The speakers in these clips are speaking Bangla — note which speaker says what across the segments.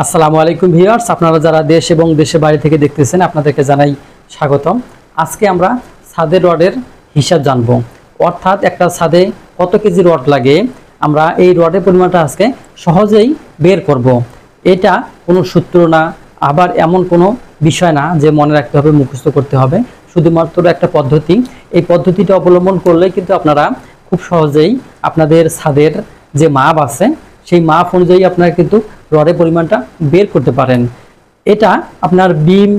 Speaker 1: আসসালামু আলাইকুম ভিউয়ার্স, আপনারা যারা দেশ এবং দেশের বাইরে থেকে দেখতেছেন আপনাদেরকে জানাই স্বাগতম। আজকে আমরা ছাদের রডের হিসাব জানব, অর্থাৎ একটা ছাদে কত কেজি রড লাগে আমরা এই রডের পরিমাণটা আজকে সহজেই বের করব। এটা কোনো সূত্র না, আবার এমন কোনো বিষয় না যে মনে রাখতে হবে, মুখস্থ করতে হবে, শুধুমাত্র একটা পদ্ধতি। এই পদ্ধতিটা অবলম্বন করলে কিন্তু আপনারা খুব সহজেই আপনাদের ছাদের যে মাপ আছে সেই মাপ অনুযায়ী আপনারা কিন্তু রডের পরিমাণটা বের করতে পারেন। এটা আপনার বিম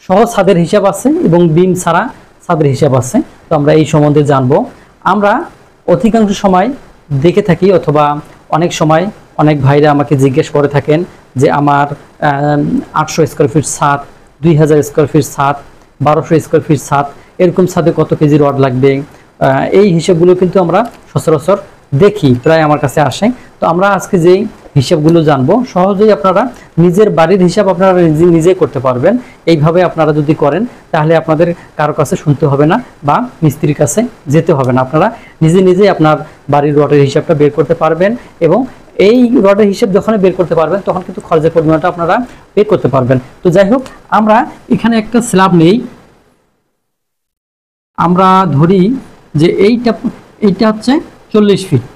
Speaker 1: সহ ছাদের হিসাব আছে এবং বিম ছাড়া ছাদের হিসাব আছে। তো আমরা এই সম্বন্ধে জানবো। আমরা অধিকাংশ সময় দেখে থাকি, অথবা অনেক সময় অনেক ভাইরা আমাকে জিজ্ঞেস করে থাকেন যে আমার 800 স্কোয়ার ফিট ছাদ, 2000 স্কোয়ার ফিট ছাদ, 1200 স্কোয়ার ফিট ছাদ, এরকম ছাদে কত কেজি রড লাগবে। এই হিসাবগুলো কিন্তু আমরা সচরাচর দেখি, প্রায় আমার কাছে আসে। তো আমরা আজকে যেই হিসাবগুলো জানবো, সহজেই আপনারা নিজের বাড়ির হিসাব আপনারা নিজে করতে পারবেন। এইভাবে আপনারা যদি করেন তাহলে আপনাদের কারো কাছে শুনতে হবে না বা মিস্ত্রির কাছে যেতে হবে না। আপনারা নিজে নিজেই আপনার বাড়ির রডের হিসাবটা বের করতে পারবেন, এবং এই রডের হিসাব যখন বের করতে পারবেন তখন কিন্তু খরচের পরিমাণটা আপনারা বের করতে পারবেন। তো যাই হোক, আমরা এখানে একটা স্ল্যাব নেই। আমরা ধরি যে এইটা হচ্ছে 40 ফিট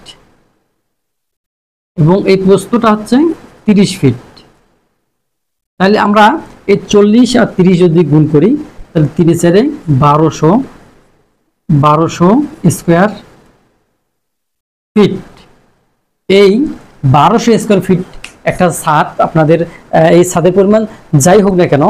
Speaker 1: এবং এই প্রস্থটা হচ্ছে 30 ফিট। তাহলে আমরা এই 40 আর 30 যদি গুণ করি তাহলে 30 এর 1200 স্কোয়ার ফিট। এই 1200 স্কোয়ার ফিট একটা ছাদ, আপনাদের এই ছাদের পরিমাণ যাই হোক না কেন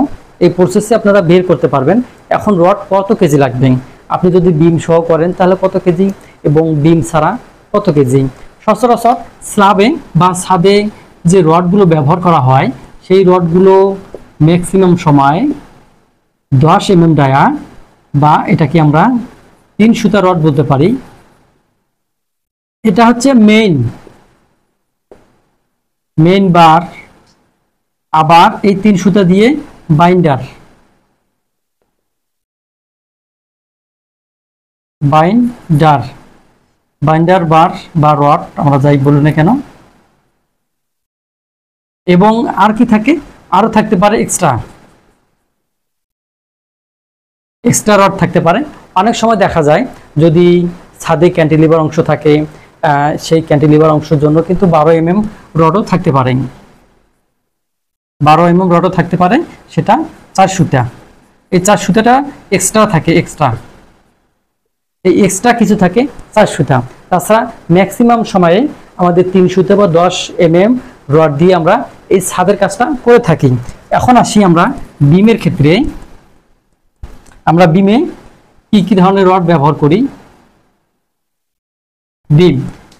Speaker 1: এই প্রসেসে আপনারা বের করতে পারবেন। এখন রড কত কেজি লাগবে, আপনি যদি বিম সহ করেন তাহলে কত কেজি, এবং বিম ছাড়া কত কেজি। সচরাচর স্ল্যাবে বা ছাদে যে রডগুলো ব্যবহার করা হয় সেই রডগুলো ম্যাক্সিমাম সময় 10 mm ডায়া, বা এটাকে আমরা 3 সুতা রড বলতে পারি। এটা হচ্ছে মেইন বার, আবার এই 3 সুতা দিয়ে বাইন্ডার বার বা রড আমরা যাই বলি না কেন। এবং আর কি থাকে, আরো থাকতে পারে এক্সট্রা রড থাকতে পারে। অনেক সময় দেখা যায় যদি ছাদে ক্যান্টিলিভার অংশ থাকে, সেই ক্যান্টিলিভার অংশের জন্য কিন্তু 12 mm রডও থাকতে পারে। 12 mm রডও থাকতে পারে, সেটা 4 সুতা। এই 4 সুতাটা এক্সট্রা থাকে, এই এক্সট্রা কিছু থাকে 4 সুতা। তাছাড়া ম্যাক্সিমাম সময়ে আমাদের 3 সুতা বা 10 mm রড দিয়ে আমরা এই ছাদের কাজটা করে থাকি। এখন আসি আমরা বিমের ক্ষেত্রে। আমরা বিমে কি ধরনের রড ব্যবহার করি। বিম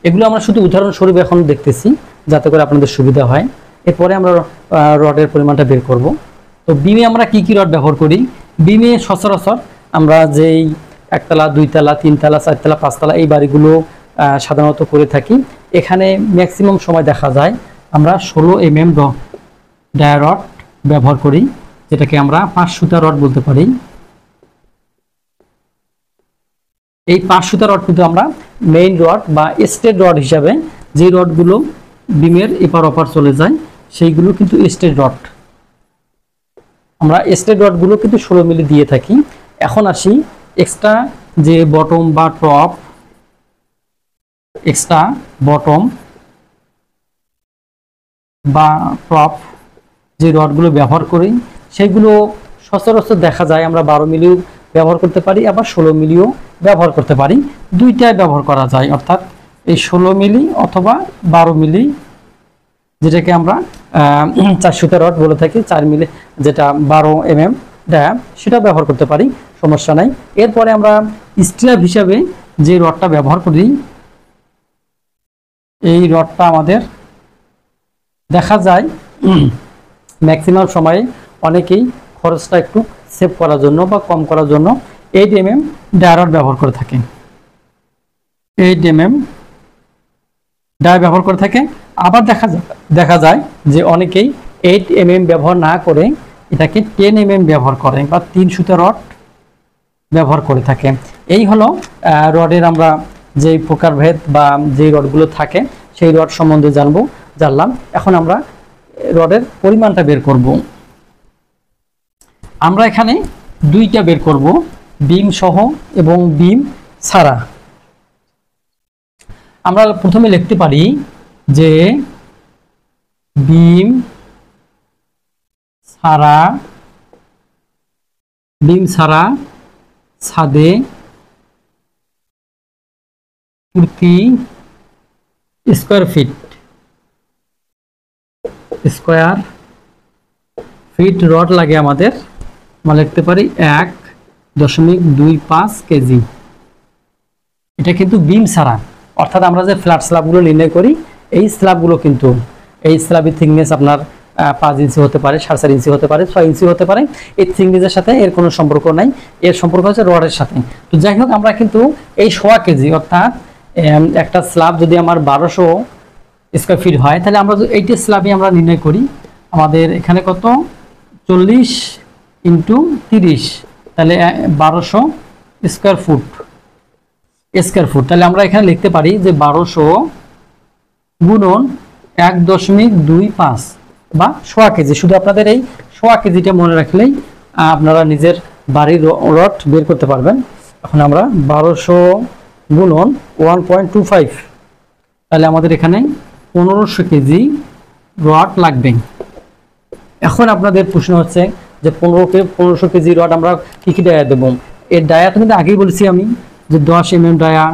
Speaker 1: এগুলো আমরা শুধু উদাহরণস্বরূপ এখন দেখতেছি যাতে করে আপনাদের সুবিধা হয়। এরপরে আমরা রডের পরিমাণটা বের করব। তো বিমে আমরা কি রড ব্যবহার করি। বিমে সচরাচর আমরা যেই 1 তলা, 2 তলা, 3 তলা, 4 তলা, 5 তলা এই বাড়িগুলো সাধারণত করে থাকি। এখানে ম্যাক্সিমাম সময় দেখা যায় আমরা 16 mm ডায়া রড ব্যবহার করি, যেটাকে আমরা 5 সুতা রড বলতে পারি। এই 5 সুতা রড কিন্তু আমরা মেইন রড বা স্টেট রড হিসাবে, যে রডগুলো বিমের এপার ওপার চলে যায় সেইগুলো কিন্তু স্টেট রড। আমরা স্টেট রডগুলো কিন্তু 16 মিলি দিয়ে থাকি। এখন আসি এক্সট্রা যে বটম বা টপ, এক্সট্রা বটম বা টপ যে রডগুলো ব্যবহার করি সেগুলো সচরাচর দেখা যায় আমরা 12 মিলিও ব্যবহার করতে পারি, আবার 16 মিলিও ব্যবহার করতে পারি। দুইটাই ব্যবহার করা যায়, অর্থাৎ এই 16 মিলি অথবা 12 মিলি, যেটাকে আমরা 4 সুতা রড বলে থাকি, 4 মিলি যেটা 12 mm ডায়া, সেটা ব্যবহার করতে পারি, সমস্যা নাই। এরপরে আমরা স্ট্র্যাপ হিসাবে যে রডটা ব্যবহার করি, এই রডটা আমাদের দেখা যায় ম্যাক্সিমাম সময়ে অনেকেই খরচটা একটু সেভ করার জন্য বা কম করার জন্য 8 mm ডায়া রড ব্যবহার করে থাকে। 8 mm ডায়া ব্যবহার করে থাকে। আবার দেখা যায় যে অনেকেই 8 mm ব্যবহার না করে এটাকে 10 mm ব্যবহার করে বা 3 সুতা রড ব্যবহার করে থাকে। এই হলো রডের আমরা যেই প্রকারভেদ বা যেই রডগুলো থাকে সেই রড সম্বন্ধে জানলাম। এখন আমরা রডের পরিমাণটা বের করব। আমরা এখানে দুইটা বের করব, বিম সহ এবং বিম ছাড়া। আমরা প্রথমে লিখতে পারি যে বিম ছাড়া ছাদে প্রতি স্কয়ার ফিট রড লাগে আমাদের। আমরা লিখতে পারি 1.25 কেজি। এটা কিন্তু বিম ছাড়া, অর্থাৎ আমরা যে ফ্ল্যাট স্ল্যাবগুলো নির্ণয় করি এই স্ল্যাবগুলো কিন্তু এই স্ল্যাবের থিকনেস আপনার 5 ইঞ্চি হতে পারে, 4.5 ইঞ্চি হতে পারে, 6 ইঞ্চি হতে পারে। এই থিকনেসের সাথে এর কোনো সম্পর্ক নাই, এর সম্পর্ক হচ্ছে রডের সাথে। তো যাই হোক, আমরা কিন্তু এই 1.25 কেজি অর্থাৎ একটা স্ল্যাব যদি আমার 1200 স্কয়ার ফিট হয়, তাহলে আমরা এইটি স্ল্যাবই আমরা নির্ণয় করি। আমাদের এখানে কত 40 × 30, তাহলে 1200 স্কয়ার ফুট। তাহলে আমরা এখানে লিখতে পারি যে 1200 গুণন 1.25 বা 1.25 কেজি। শুধু আপনাদের এই 1.25 কেজিটা মনে রাখলেই আপনারা নিজের বাড়ির রড বের করতে পারবেন। এখন আমরা 1200 গুণন 1.25, তাহলে আমাদের এখানে 1500 কেজি রড লাগবে। এখন আপনাদের প্রশ্ন হচ্ছে যে 1500 কেজি রড আমরা কি কি ডায়া দেবো। এর ডায়া তো কিন্তু আগেই বলেছি আমি যে 10 mm ডায়া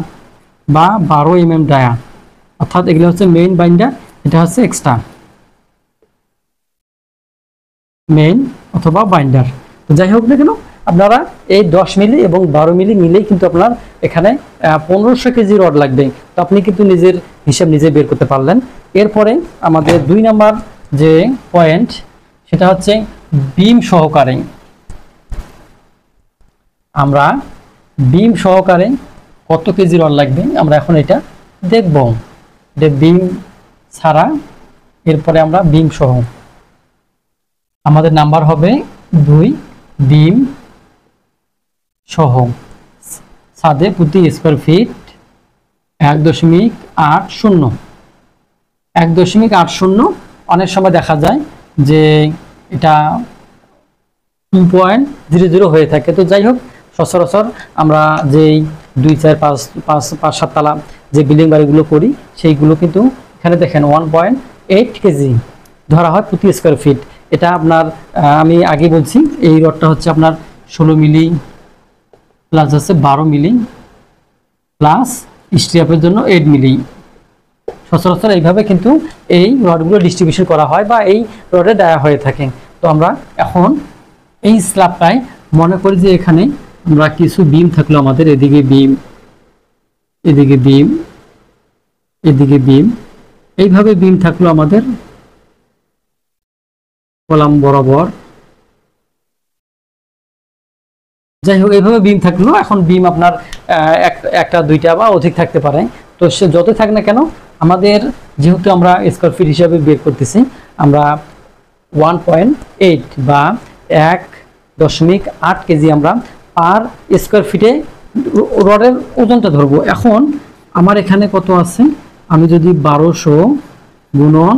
Speaker 1: বা 12 mm ডায়া, অর্থাৎ এগুলো হচ্ছে মেইন বাইন্ডার, এটা হচ্ছে এক্সট্রা মেইন অথবা বাইন্ডার। তো যাই হোক না কেন, আপনারা এই 10 মিলি এবং 12 মিলি মিলেই কিন্তু আপনার এখানে 1500 কেজি রড লাগবে। তো আপনি কিন্তু নিজের হিসাব নিজে বের করতে পারলেন। এরপরে আমাদের 2 নাম্বার যে পয়েন্ট, সেটা হচ্ছে বিম সহকারে। আমরা বিম সহকারে কত কেজি রড লাগবে আমরা এখন এটা দেখব। যে বিম ছাড়া, এরপরে আমরা বিম সহ, আমাদের নাম্বার হবে 2। বিম সহ ছাদে প্রতি স্কয়ার ফিট 1.80। অনেক সময় দেখা যায় যে এটা 2.00 হয়ে থাকে। তো যাই হোক, সচরাচর আমরা যেই 2, 4, 5, 7 তলা যে বিল্ডিং বাড়িগুলো করি, সেইগুলো কিন্তু এখানে দেখেন 1.8 কেজি ধরা হয় প্রতি স্কয়ার ফিট। এটা আপনার আমি আগে বলছি, এই রডটা হচ্ছে আপনার 16 মিলি প্লাস হচ্ছে 12 মিলি প্লাস স্ট্রিপের জন্য 8 মিলি। সচরাচর এইভাবে কিন্তু এই রডগুলো ডিস্ট্রিবিউশন করা হয় বা এই রডে ডায়া হয়ে থাকে। তো আমরা এখন এই স্ল্যাবটায় মনে করি যে এখানে আমরা কিছু বিম থাকলো আমাদের, এদিকে বিম, এদিকে বিম, এদিকে বিম, এইভাবে বিম থাকলো আমাদের কলাম বরাবর। যাই হোক, এইভাবে বিম থাকলো। এখন বিম আপনার একটা দুইটা বা অধিক থাকতে পারে। তো সে যত থাক না কেন, আমাদের যেহেতু আমরা স্কয়ার ফিট হিসাবে বের করতেছি, আমরা 1.8 বা 1.8 কেজি আমরা পার স্কয়ার ফিটে রডের ওজনটা ধরবো। এখন আমার এখানে কত আছে, আমি যদি 1200 গুণন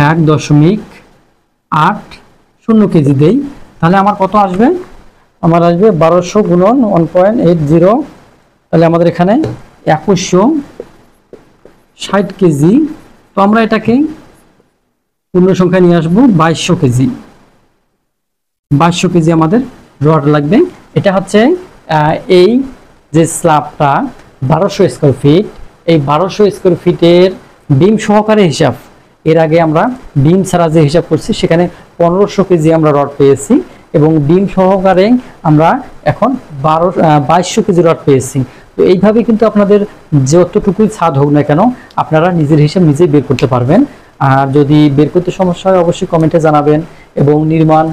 Speaker 1: 1.80 কেজি দেই, তাহলে আমার কত আসবে, আমার আসবে 1200 গুণন 1.80, তাহলে আমাদের এখানে 2160 কেজি। তো আমরা এটাকে পূর্ণ সংখ্যা নিয়ে আসবো 2200 কেজি। 2200 কেজি আমাদের রড লাগবে। এটা হচ্ছে এই যে স্ল্যাবটা 1200 স্কয়ার ফিট, এই 1200 স্কয়ার ফিটের বিম সহকারে হিসাব। এর আগে আমরা বিম ছাড়া যে হিসাব করছি সেখানে 1500 কেজি আমরা রড পেয়েছি, এবং বিম সহকারে আমরা এখন 2200 কেজি রড পেয়েছি। তো এইভাবে কিন্তু আপনাদের যতটুকুই ছাদ হোক না কেন, আপনারা নিজের হিসাব নিজেই বের করতে পারবেন। আর যদি বের করতে সমস্যা হয় অবশ্যই কমেন্টে জানাবেন। এবং নির্মাণ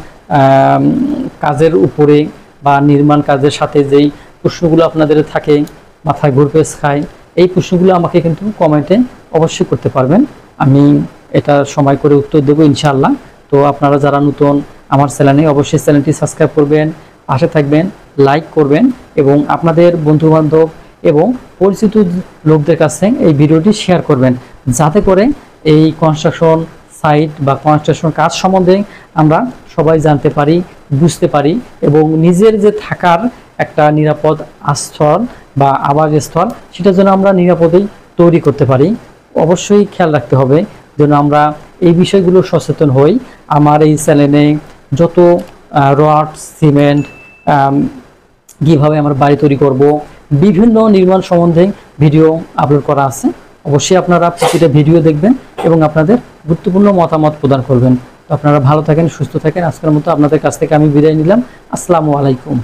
Speaker 1: কাজের উপরে বা নির্মাণ কাজের সাথে যেই প্রশ্নগুলো আপনাদের থাকে, মাথায় ঘুরপেস খায়, এই প্রশ্নগুলো আমাকে কিন্তু কমেন্টে অবশ্যই করতে পারবেন। আমি এটা সময় করে উত্তর দেবো ইনশাআল্লাহ। তো আপনারা যারা নতুন আমার চ্যানেলে, অবশ্যই চ্যানেলটি সাবস্ক্রাইব করবেন, পাশে থাকবেন, লাইক করবেন এবং আপনাদের বন্ধুবান্ধব এবং পরিচিত লোকদের কাছে এই ভিডিওটি শেয়ার করবেন, যাতে করে এই কনস্ট্রাকশন সাইট বা কনস্ট্রাকশন কাজ সম্বন্ধে আমরা সবাই জানতে পারি, বুঝতে পারি এবং নিজের যে থাকার একটা নিরাপদ আশ্রয় বা আবাসস্থল সেটা যেন আমরা নিরাপদেই তৈরি করতে পারি। অবশ্যই খেয়াল রাখতে হবে যেন আমরা এই বিষয়গুলো সচেতন হই। আমার এই চ্যানেলে যত রড, সিমেন্ট, কীভাবে আমরা বাড়ি তৈরি করব, বিভিন্ন নির্মাণ সম্বন্ধে ভিডিও আপলোড করা আছে। অবশ্যই আপনারা প্রতিটা ভিডিও দেখবেন এবং আপনাদের গুরুত্বপূর্ণ মতামত প্রদান করবেন। তো আপনারা ভালো থাকেন, সুস্থ থাকেন। আজকের মতো আপনাদের কাছ থেকে আমি বিদায় নিলাম। আসসালামু আলাইকুম।